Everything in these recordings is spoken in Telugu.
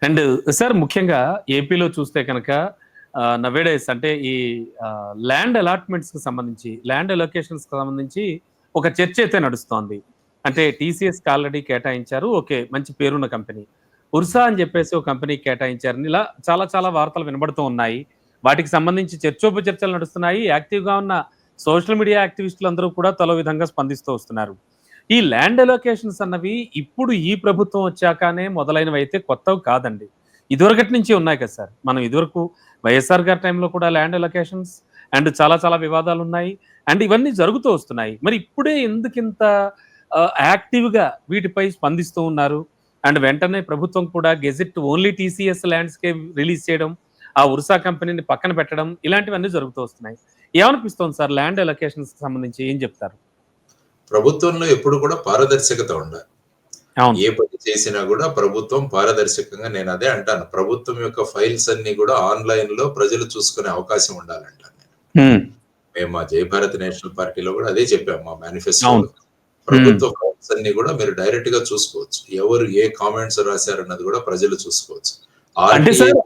అండ్ సార్ ముఖ్యంగా ఏపీలో చూస్తే కనుక నవేడేస్ అంటే ఈ ల్యాండ్ అలాట్మెంట్స్ కి సంబంధించి ల్యాండ్ అలొకేషన్స్ కి సంబంధించి ఒక చర్చ అయితే నడుస్తోంది. అంటే టీసీఎస్ కి ఆల్రెడీ కేటాయించారు. ఓకే. మంచి పేరున్న కంపెనీ. ఉర్సా అని చెప్పేసి ఒక కంపెనీకి కేటాయించారని ఇలా చాలా చాలా వార్తలు వినబడుతూ ఉన్నాయి. వాటికి సంబంధించి చర్చోపచర్చలు నడుస్తున్నాయి. యాక్టివ్‌గా ఉన్న సోషల్ మీడియా యాక్టివిస్టులందరూ కూడా తలో విధంగా స్పందిస్తూ వస్తున్నారు. ఈ ల్యాండ్ అలొకేషన్స్ అన్నవి ఇప్పుడు ఈ ప్రభుత్వం వచ్చాకనే మొదలైనవైతే కొత్తవి కాదండి. ఇదివరకటి నుంచి ఉన్నాయి కదా సార్. మనం ఇదివరకు వైఎస్ఆర్ గారి టైంలో కూడా ల్యాండ్ అలొకేషన్స్ అండ్ చాలా చాలా వివాదాలున్నాయి. అండ్ ఇవన్నీ జరుగుతూ వస్తున్నాయి. మరి ఇప్పుడే ఎందుకింత యాక్టివ్‌గా వీటిపై స్పందిస్తూ ఉన్నారు? అండ్ వెంటనే ప్రభుత్వం కూడా గెజెట్ ఓన్లీ టీసీఎస్ ల్యాండ్స్‌కే రిలీజ్ చేయడం, ఆ ఉర్సా కంపెనీని పక్కన పెట్టడం ఇలాంటివన్నీ జరుగుతూ వస్తున్నాయి. ఏమనిపిస్తోంది సార్ ల్యాండ్ అలొకేషన్స్‌కి సంబంధించి ఏం చెప్తారు? ప్రభుత్వంలో ఎప్పుడు కూడా పారదర్శకత ఉండాలి. అవును. ఏ పని చేసినా కూడా ప్రభుత్వం పారదర్శకంగా నేను అదే అంటాను. ప్రభుత్వం యొక్క ఫైల్స్ అన్ని కూడా ఆన్‌లైన్‌లో ప్రజలు చూసుకునే అవకాశం ఉండాలంటాను నేను. హ్మ్. మేము మా జయభారత్ నేషనల్ పార్టీలో కూడా అదే చెప్పాము మా అవును. మేనిఫెస్టోలో. ప్రభుత్వ ఫైల్స్ అన్ని కూడా మీరు డైరెక్ట్‌గా చూసుకోవచ్చు. ఎవరు ఏ కామెంట్స్ రాశారన్నది కూడా ప్రజలు చూసుకోవచ్చు. అంటే ఆర్‌టీఐ సార్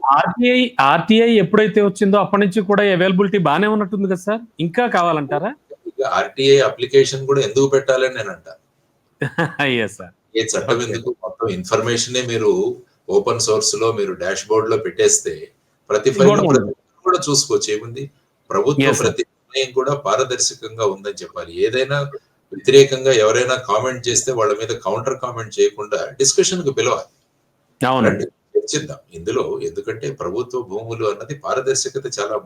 ఆర్‌టీఐ ఎప్పుడైతే వచ్చిందో అప్పటి నుంచి కూడా అవైలబిలిటీ బానే ఉన్నట్టుంది కదా సార్? ఇంకా కావాలంటారా? ఆర్‌టీఐ అప్లికేషన్ కూడా ఎందుకు పెట్టాలని నేనంటా. Yes sir. ఏ చట్టం ఓకే. ఎందుకు? మొత్తం ఇన్ఫర్మేషనే మీరు ఓపెన్ సోర్స్‌లో మీరు డాష్‌బోర్డ్‌లో పెట్టేస్తే ప్రతి ఇది ఫైల్‌ను కూడా ప్రతి ఉండదు. ఒక్కరు కూడా చూసుకోవచ్చు. ఏముంది? ప్రభుత్వ యెస్ సార్. ప్రతి నిర్ణయం కూడా పారదర్శకంగా ఉందని చెప్పాలి. ఏదైనా వ్యతిరేకంగా ఎవరైనా కామెంట్ చేస్తే వాళ్ళ మీద కౌంటర్ కామెంట్ చేయకుండా డిస్కషన్‌కి పిలవాలి. రండి అవునండి. చర్చిద్దాం. ఇందులో ఎందుకంటే ప్రభుత్వ భూములు అన్నది పారదర్శకత చాలా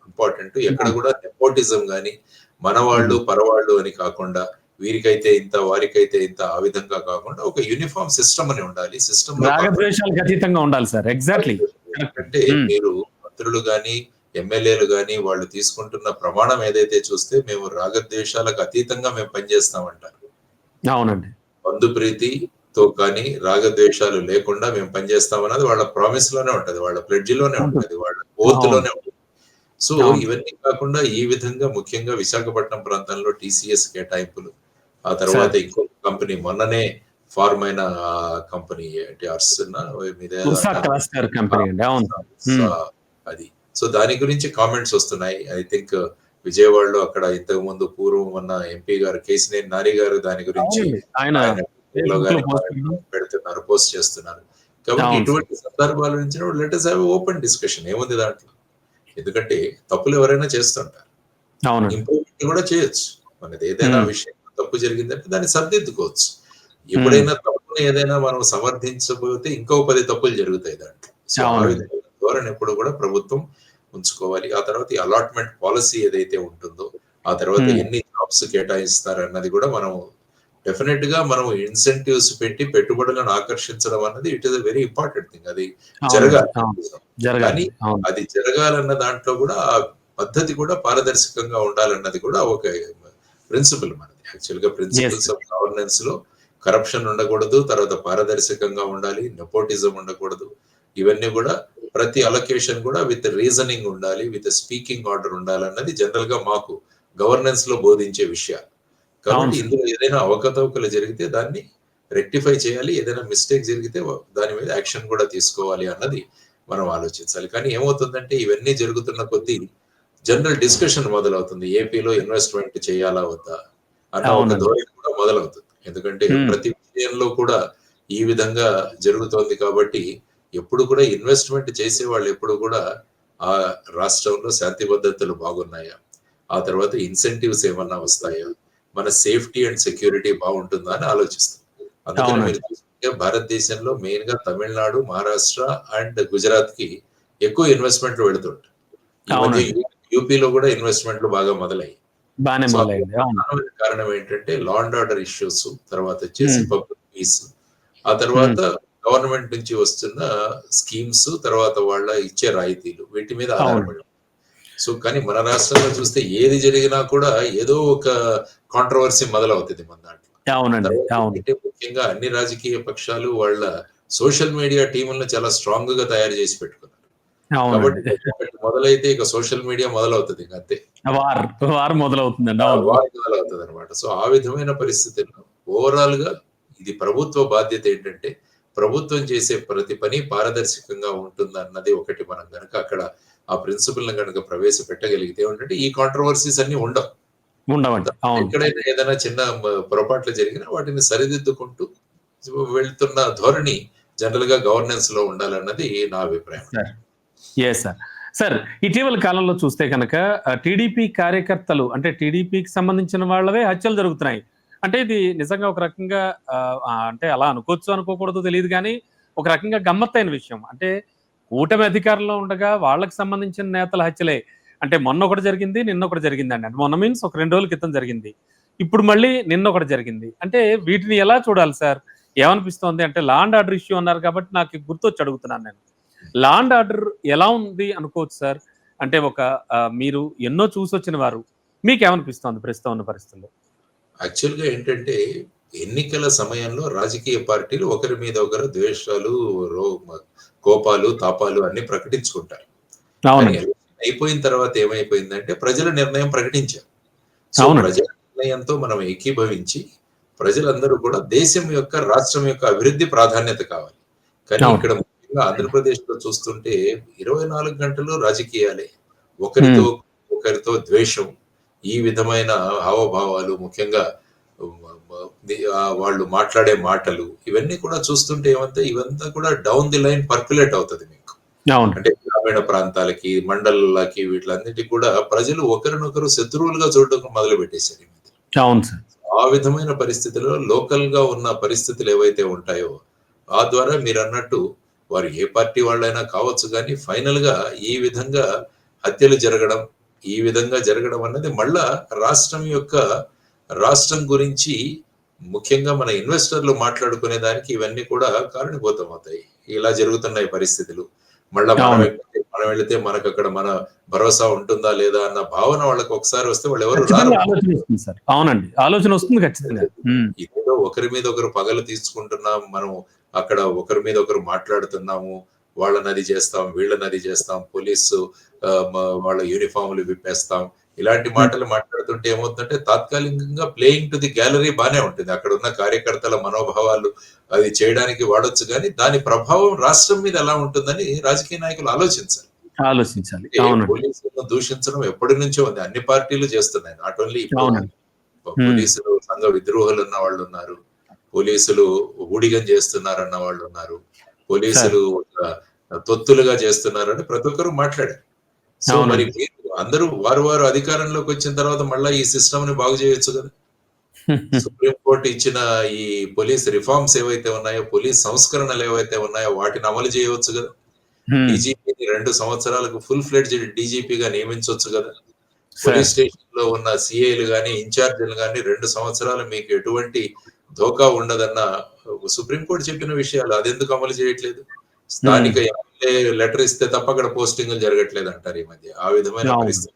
ఇంపార్టెంట్. ఎక్కడ అవును. కూడా నెపోటిజం గాని, మనవాళ్ళు, హ్మ్. పరవాళ్ళు అని కాకుండా వీరికైతే ఇంత, వారికైతే ఇంత ఆ విధంగా కాకుండా ఒక యూనిఫార్మ్ సిస్టమ్ అని ఉండాలి. సిస్టమ్‌లో కాకుండా రాగద్వేషాలకు అతీతంగా ఉండాలి సార్. ఎగ్జాక్ట్‌లీ. కరెక్ట్. అంటే హ్మ్. మీరు మంత్రులు గాని, ఎమ్మెల్యేలు గాని వాళ్ళు తీసుకుంటున్న ప్రమాణం ఏదైతే చూస్తే మేము రాగద్వేషాలకు అతీతంగా మేము పనిచేస్తామంటారు. అవునండి. బంధు ప్రీతితో కానీ రాగద్వేషాలు లేకుండా మేము పనిచేస్తామన్నది వాళ్ళ ప్రామిస్ లోనే ఉంటది. వాళ్ళ ప్లెడ్జ్ లోనే ఉంటుంది. ఉంటది. వాళ్ళ ఓత్ అవును. లోనే ఉంటది. సో అవును. ఇవన్నీ కాకుండా ఈ విధంగా ముఖ్యంగా విశాఖపట్నం ప్రాంతంలో టీసీఎస్ కేటాయింపులు, ఆ తర్వాత సార్. ఇంకొక కంపెనీ మొన్ననే ఫార్మ్ అయిన కంపెనీ ఏంటి అర్సనా మీదేదో ఉషా అంటారు. క్లస్టర్ ఆ! కంపెనీ అండి. అవును. సా హ్మ్. అది. సో దాని గురించి కామెంట్స్ వస్తున్నాయి. ఐ థింక్ విజయవాడలో అక్కడ ఇంతకుముందు పూర్వం ఉన్న ఎంపీ గారు కేశినేని నాని గారు దాని గురించి అవునండి. ఆయన ఆయన ట్విట్టర్‌లో ఫేస్‌బుక్‌లో గాని పోస్ట్ చేయడం. పెడుతున్నారు, పోస్ట్ చేస్తున్నారు. కాబట్టి అవును సార్. ఇటువంటి సందర్భాలు నుంచినప్పుడు let us have open discussion ఏముంది దాంట్లో? ఎందుకంటే తప్పులు ఎవరైనా చేస్తుంటారు. అవునండి. ఇంప్రూవ్‌మెంట్ కూడా చేయొచ్చు. మనది ఏదైనా హ్మ్. విషయం తప్పు జరిగిందంటే దాన్ని సరిదిద్దుకోవచ్చు. హ్మ్. ఎప్పుడైనా తప్పుని ఏదైనా మనం సమర్థించబోతే ఇంకో 10 తప్పులు జరుగుతాయి దాంట్లో. సో, ఆ అవునండి. విధమైన ధోరణి ఎప్పుడు కూడా ప్రభుత్వం ఉంచుకోవాలి. ఆ తర్వాత ఈ అలాట్‌మెంట్ పాలిసీ ఏదైతే ఉంటుందో, ఆ తర్వాత హ్మ్. ఎన్ని జాబ్స్ కేటాయిస్తారన్నది కూడా మనం డెఫినిట్‌గా మనం ఇన్సెంటివ్స్ పెట్టి పెట్టుబడులను ఆకర్షించడం అన్నది it is a very important thing. అది అవునండి. జరగాలి. అవును. కానీ జరగాలండి. అవును. అది జరగాలన్న దాంట్లో కూడా ఆ పద్ధతి కూడా పారదర్శకంగా ఉండాలన్నది కూడా ఒక ప్రిన్సిపల్ మనది. యాక్చువల్‌గా యెస్. ప్రిన్సిపల్స్ ఆఫ్ గవర్నెన్స్‌లో కరప్షన్ ఉండకూడదు. తర్వాత పారదర్శకంగా ఉండాలి. నెపోటిజం ఉండకూడదు. ఇవన్నీ కూడా ప్రతి అలొకేషన్ కూడా విత్ రీజనింగ్ ఉండాలి. విత్ స్పీకింగ్ ఆర్డర్ ఉండాలన్నది జనరల్‌గా మాకు గవర్నెన్స్‌లో బోధించే విషయాలు. అవును కాబట్టి సార్. ఇందులో ఏదైనా అవకతవకలు జరిగితే దాన్ని రెక్టిఫై చేయాలి. ఏదైనా మిస్టేక్ జరిగితే దాని మీద యాక్షన్ కూడా తీసుకోవాలి అన్నది మనం ఆలోచించాలి. కానీ ఏమవుతుందంటే ఇవన్నీ జరుగుతున్న కొద్దీ జనరల్ డిస్కషన్ మొదలవుతుంది. ఏపీలో ఇన్వెస్ట్‌మెంట్ చేయాలా వద్దా? అన్న ఒక అవునండి. ధోరణి కూడా మొదలవుతుంది. ఎందుకంటే హ్మ్. ప్రతి విషయంలో కూడా ఈ విధంగా జరుగుతోంది కాబట్టి ఎప్పుడు కూడా ఇన్వెస్ట్‌మెంట్ చేసేవాళ్ళు ఎప్పుడు కూడా ఆ రాష్ట్రంలో శాంతి భద్రతలు బాగున్నాయా? ఆ తర్వాత ఇన్సెంటివ్స్ ఏమన్నా వస్తాయా? మన సేఫ్టీ అండ్ సెక్యూరిటీ బావుంటుందా అని ఆలోచిస్తాం. అందుకని మీరు అవునండి. చూస్తుంటే భారతదేశంలో మెయిన్‌గా తమిళనాడు, మహారాష్ట్ర అండ్ గుజరాత్‌కి ఎక్కువ ఇన్వెస్ట్‌మెంట్‌లు వెళ్తుంటాయి. ఈ మధ్య అవునండి. యూపీలో కూడా ఇన్వెస్ట్‌మెంట్‌లు బాగా మొదలయ్యాయి. బానే సో, అందులో మొదలైంది. అవును. ప్రధానమైన కారణం ఏంటంటే లా అండ్ ఆర్డర్ ఇష్యూస్, తర్వాతొచ్చేసి హ్మ్. పబ్లిక్ పీస్, ఆ హ్మ్. తర్వాత గవర్నమెంట్ నుంచి వస్తున్న స్కీమ్స్, తర్వాత వాళ్ళ ఇచ్చే రాయితీలు వీటి మీద అవునండి. ఆధారపడి సో, కానీ మన రాష్ట్రంలో చూస్తే ఏది జరిగినా కూడా ఏదో ఒక కాంట్రోవర్సీ మొదలవుతది మన దాంట్లో. అవునండి. తర్వాత అవును. ఏంటంటే ముఖ్యంగా అన్ని రాజకీయ పక్షాలు వాళ్ళ సోషల్ మీడియా టీములను చాలా స్ట్రాంగ్‌గా తయారు చేసి పెట్టుకున్నారు. కాబట్టి అవునండి. ఒకటి మొదలైతే ఇక సోషల్ మీడియా మొదలవుతది ఇంక అంతే. వార్. వార్ మొదలవుతుందండి. ఆ! అవును. వార్ మొదలవుతదనమాట. సో, ఆ విధమైన పరిస్థితుల్లో ఓవరాల్‌గా ఇది ప్రభుత్వ బాధ్యత ఏంటంటే, ప్రభుత్వం చేసే ప్రతి పని పారదర్శకంగా ఉంటుందన్నది ఒకటి మనం గనక అక్కడ ఆ ప్రిన్సిపల్‌ని గనక ప్రవేశపెట్టగలిగితే ఏంటంటే ఈ కాంట్రోవర్సీస్ అన్నీ ఉండవు. ఉండవండి. అవును. ఎక్కడైనా ఏదైనా చిన్న పొరపాట్లు జరిగినా వాటిని సరిదిద్దుకుంటూ వెళ్తున్న ధోరణి జనరల్‌గా గవర్నెన్స్‌లో ఉండాలన్నది నా అభిప్రాయం. సార్. Yes sir. సార్, ఇటీవల కాలంలో చూస్తే గనక టీడీపీ కార్యకర్తలు అంటే టీడీపీకి సంబంధించిన వాళ్ళవే హత్యలు జరుగుతున్నాయి. అంటే ఇది నిజంగా ఒక రకంగా అంటే అలా అనుకోవచ్చు, అనుకోకూడదో తెలీదు గానీ, ఒక రకంగా గమ్మత్తైన విషయం. అంటే కూటమి అధికారంలో ఉండగా వాళ్ళకి సంబంధించిన నేతల హత్యలే. అంటే మొన్నొకటి జరిగింది, నిన్నొకటి జరిగిందండి. అంటే మొన్న మీన్స్ ఒక 2 రోజుల క్రితం జరిగింది. ఇప్పుడు మళ్ళీ నిన్నొకటి జరిగింది. అంటే వీటిని ఎలా చూడాలి సార్? ఏమనిపిస్తోంది? అంటే లా అండ్ ఆర్డర్ ఇష్యూ అన్నారు కాబట్టి నాకు గుర్తొచ్చి అడుగుతున్నాను నేను. లా అండ్ ఆర్డర్ ఎలా ఉంది అనుకోవచ్చు సార్? అంటే ఒక మీరు ఎన్నో చూసొచ్చిన వారు. మీకేమనిపిస్తోంది ప్రస్తుతం ఉన్న పరిస్థితుల్లో? యాక్చువల్‌గా ఏంటంటే ఎన్నికల సమయంలో రాజకీయ పార్టీలు ఒకరి మీద ఒకరు ద్వేషాలు, రో మ కోపాలు, తాపాలు అన్నీ ప్రకటించుకుంటారు. కానీ అవునండి. ఎలక్షన్ అయిపోయిన తర్వాత ఏమైపోయిందంటే ప్రజల నిర్ణయం ప్రకటించారు. సో, అవునండి. ప్రజల నిర్ణయంతో మనం ఏకీభవించి ప్రజలందరూ కూడా దేశం యొక్క, రాష్ట్రం యొక్క అభివృద్ధి ప్రాధాన్యత కావాలి. కానీ అవును. ఇక్కడ ముఖ్యంగా ఆంధ్రప్రదేశ్‌లో చూస్తుంటే 24 గంటలు రాజకీయాలే. హ్మ్. ఒకరితో ఒకరితో ద్వేషం, ఈ విధమైన హావభావాలు ముఖ్యంగా వాళ్ళు మాట్లాడే మాటలు ఇవన్నీ కూడా చూస్తుంటే ఇవంతా కూడా డౌన్ ది లైన్ పర్క్యులేట్ అవుతది మీకు. అవును. అంటే గ్రామీణ ప్రాంతాలకి, మండలాలకి వీటిలన్నిటికి కూడా ప్రజలు ఒకరినొకరు శత్రువులుగా చూడడం మొదలుపెట్టేశారు ఈ మధ్య. అవును సార్. ఆ విధమైన పరిస్థితిలో లోకల్‌గా ఉన్న పరిస్థితులు ఏవైతే ఉంటాయో, ఆ ద్వారా మీరన్నట్టు వారు ఏ పార్టీ వాళ్ళైనా కావచ్చు గానీ, ఫైనల్‌గా ఈ విధంగా హత్యలు జరగడం, ఈ విధంగా జరగడం అన్నది మళ్ళా రాష్ట్రం గురించి ముఖ్యంగా మన ఇన్వెస్టర్లు మాట్లాడుకునే దానికి ఇవన్నీ కూడా కారణీభూతమవుతాయి. ఇలా జరుగుతున్నాయి పరిస్థితులు. మళ్ళా అవును. మనం వెళితే మనకక్కడ మన భరోసా ఉంటుందా లేదా అన్న భావన వాళ్ళకి ఒకసారి వస్తే వాళ్ళెవరు రారు. ఖచ్చితంగా ఆలోచనొస్తుంది సార్. అవునండి. ఆలోచనొస్తుంది ఖచ్చితంగా. హ్మ్. ఇదేదో ఒకరి మీద ఒకరు పగలు తీసుకుంటున్నాం. మనం అక్కడ ఒకరి మీద ఒకరు మాట్లాడుతున్నాము. వాళ్ళనది చేస్తాం, వీళ్ళనది చేస్తాం. పోలీసు ఆహ్, మ వాళ్ళ యూనిఫార్మ్‌లు విప్పేస్తాం. ఇలాంటి హ్మ్. మాటలు మాట్లాడుతుంటే ఏమవుతుందంటే తాత్కాలికంగా ప్లేయింగ్ టు ది గ్యాలరీ బానే ఉంటుంది. అక్కడున్న కార్యకర్తల మనోభావాలు అది చేయడానికి వాడొచ్చు గానీ, దాని ప్రభావం రాష్ట్రం మీద ఎలా ఉంటుందని రాజకీయ నాయకులు ఆలోచించాలి. ఆలోచించాలి. అంటే అవునండి. పోలీసులను దూషించడం ఎప్పటినుంచో ఉంది. అన్ని పార్టీలు చేస్తున్నాయి. నాట్ ఓన్లీ ఇప్పుడు కాదు. అవునండి. హ్మ్. పోలీసులు సంఘ విద్రోహులున్న వాళ్ళున్నారు. పోలీసులు హూడిగన్ చేస్తున్నారన్న వాళ్ళున్నారు. సార్. పోలీసులు ఒక తొత్తులుగా చేస్తున్నారని ప్రతి ఒక్కరు మాట్లాడారు. సో, మరి అవునండి. మీరు అందరూ వారు అధికారంలోకొచ్చిన తర్వాత మళ్ళా ఈ సిస్టమ్‌ని బాగు చేయొచ్చు గదా! సుప్రీం కోర్ట్ ఇచ్చిన ఈ పోలీస్ రిఫార్మ్స్ ఏవైతే ఉన్నాయో, పోలీస్ సంస్కరణలు ఏవైతే ఉన్నాయో వాటిని అమలు చేయవచ్చు గదా! హ్మ్. డీజీపీని 2 సంవత్సరాలకు ఫుల్ ఫ్లెడ్జ్డ్ డీజీపీగా నియమించొచ్చు గదా! సార్. పోలీస్ స్టేషన్‌లో ఉన్న సీఐలు గాని, ఇన్‌చార్జ్‌లు గాని 2 సంవత్సరాలు మీకు ఎటువంటి ధోకా ఉండదన్న సుప్రీం కోర్ట్ చెప్పిన విషయాలు. అదెందుకు అమలు చేయట్లేదు? హ్మ్. స్థానిక ఎమ్మెల్యే లెటర్ ఇస్తే తప్ప అక్కడ పోస్టింగ్‌లు జరగట్లేదంటారు ఈ మధ్య. ఆ విధమైన అవును. పరిస్థితి.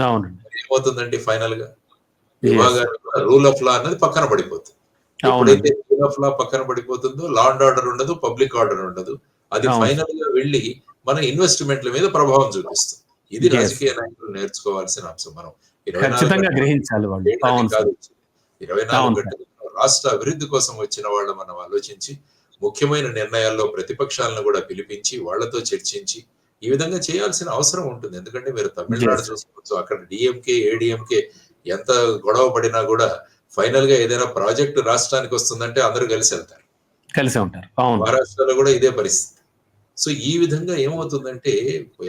అవునండి. మరి ఏమవుతుందంటే ఫైనల్‌గా యెస్. విభాగాలు కూడా రూల్ ఆఫ్ లా అన్నది పక్కన పడిపోతుంది. ఎప్పుడైతే అవునండి. రూల్ ఆఫ్ లా పక్కన పడిపోతుందో లా అండ్ ఆర్డర్ ఉండదు, పబ్లిక్ ఆర్డర్ ఉండదు. అది అవును సార్. ఫైనల్‌గా వెళ్లి మన ఇన్వెస్ట్‌మెంట్‌ల మీద ప్రభావం చూపిస్తుంది. ఇది యెస్. రాజకీయ నాయకులు నేర్చుకోవాల్సిన అంశం. మనం 24 ఖచ్చితంగా గంటలు గ్రహించాలి వాళ్ళు. ఏళ్ళని అవును కాదు సార్. వచ్చింది. 24 అవును సార్. గంటలు రాష్ట్ర అభివృద్ధి కోసం వచ్చిన వాళ్ళు మనం ఆలోచించి, ముఖ్యమైన నిర్ణయాల్లో ప్రతిపక్షాలను కూడా పిలిపించి, వాళ్ళతో చర్చించి, ఈ విధంగా చేయాల్సిన అవసరం ఉంటుంది. ఎందుకంటే మీరు తమిళనాడు యెస్. చూసుకోవచ్చు. అక్కడ డీఎంకే, ఏడీఎంకే ఎంత గొడవ పడినా కూడా ఫైనల్‌గా ఏదైనా ప్రాజెక్ట్ రాష్ట్రానికి వస్తుందంటే అందరూ కలిసెళ్తారు. కలిసే ఉంటారు. అవును. మహారాష్ట్రలో కూడా ఇదే పరిస్థితి. సో, ఈ విధంగా ఏమవుతుందంటే,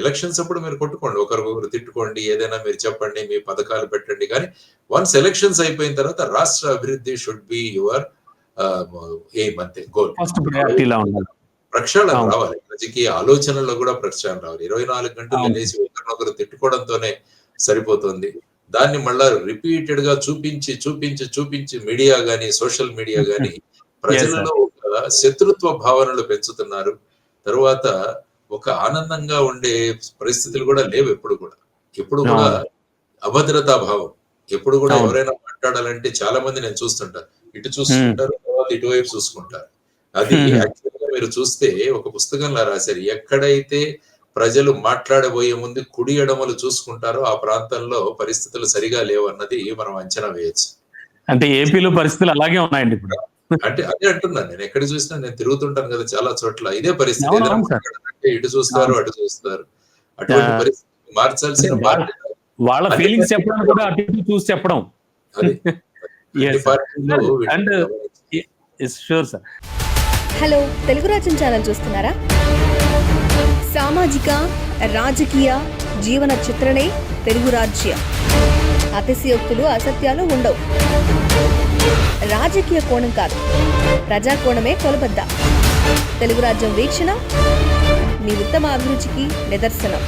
ఎలక్షన్స్ అప్పుడు మీరు కొట్టుకోండి. ఒకరికొకరు తిట్టుకోండి. ఏదైనా మీరు చెప్పండి. మీ పథకాలు పెట్టండి. కానీ వన్స్ ఎలక్షన్స్ అయిపోయిన తర్వాత రాష్ట్ర అభివృద్ధి షుడ్ బి యువర్ ఆహ్, ఎయిమ్ అంతే. గోల్. ఫస్ట్ ప్రయారిటీలా ఉండాలి. ప్రక్షాళన అవును. రావాలి. రాజకీయ ఆలోచనల్లో కూడా ప్రక్షాళన రావాలి. 24 గంటలు అవును. లేసి ఒకరినొకరు తిట్టుకోవడంతోనే సరిపోతుంది. దాన్ని మళ్ళా రిపీటెడ్‌గా చూపించి మీడియా గాని, సోషల్ మీడియా గాని యెస్ సార్. ప్రజలలో ఒక శత్రుత్వ భావనలు పెంచుతున్నారు. తరువాత ఒక ఆనందంగా ఉండే పరిస్థితులు కూడా లేవు ఎప్పుడు కూడా. ఎప్పుడు కూడా అవును. అభద్రతా భావం. ఎప్పుడు కూడా అవును. ఎవరైనా మాట్లాడాలంటే చాలా మంది నేను చూస్తుంటాను. ఇటు హ్మ్. చూసుకుంటారు, తర్వాత ఇటువైపు చూసుకుంటారు. అది హుహు. యాక్చువల్‌గా మీరు చూస్తే ఒక పుస్తకంలా రాశారు. ఎక్కడైతే ప్రజలు మాట్లాడబోయే ముందు కుడి, ఎడమలు చూసుకుంటారో ఆ ప్రాంతంలో పరిస్థితులు సరిగా లేవన్నది మనం అంచనా వేయొచ్చు. అంటే ఏపీలో పరిస్థితులు అలాగే ఉన్నాయండి ఇప్పుడు. అంటే అదే అంటున్నాను. నేను ఎక్కడ చూసినా నేను తిరుగుతుంటాను కదా చాలా చోట్ల. ఇదే పరిస్థితి. అవును, ఏదైనా అవును సార్. మాట్లాడాలంటే ఇటు చూస్తారు, అవును. అటు చూస్తారు. అటువంటి పరిస్థితి అంటే మార్చాల్సిన బాధ్యత వాళ్ళ అన్ని ఫీలింగ్స్ చెప్పడానికి పార్టీలు కూడా అటు ఇటు చూసి చెప్పడం. అది. అన్ని యెస్ సార్. పార్టీలు సార్ వీటిని అండ్ గమనించాలి. Sure sir. హలో తెలుగు రాజ్యం ఛానల్ చూస్తున్నారా? సామాజిక రాజకీయ జీవన చిత్రణే తెలుగు రాజ్యం. అతిశయోక్తులు అసత్యాలు ఉండవు. రాజకీయ కోణం కాదు, ప్రజా కోణమే కొలబద్ద. తెలుగు రాజ్యం వీక్షణ మీ ఉత్తమ అభిరుచికి నిదర్శనం.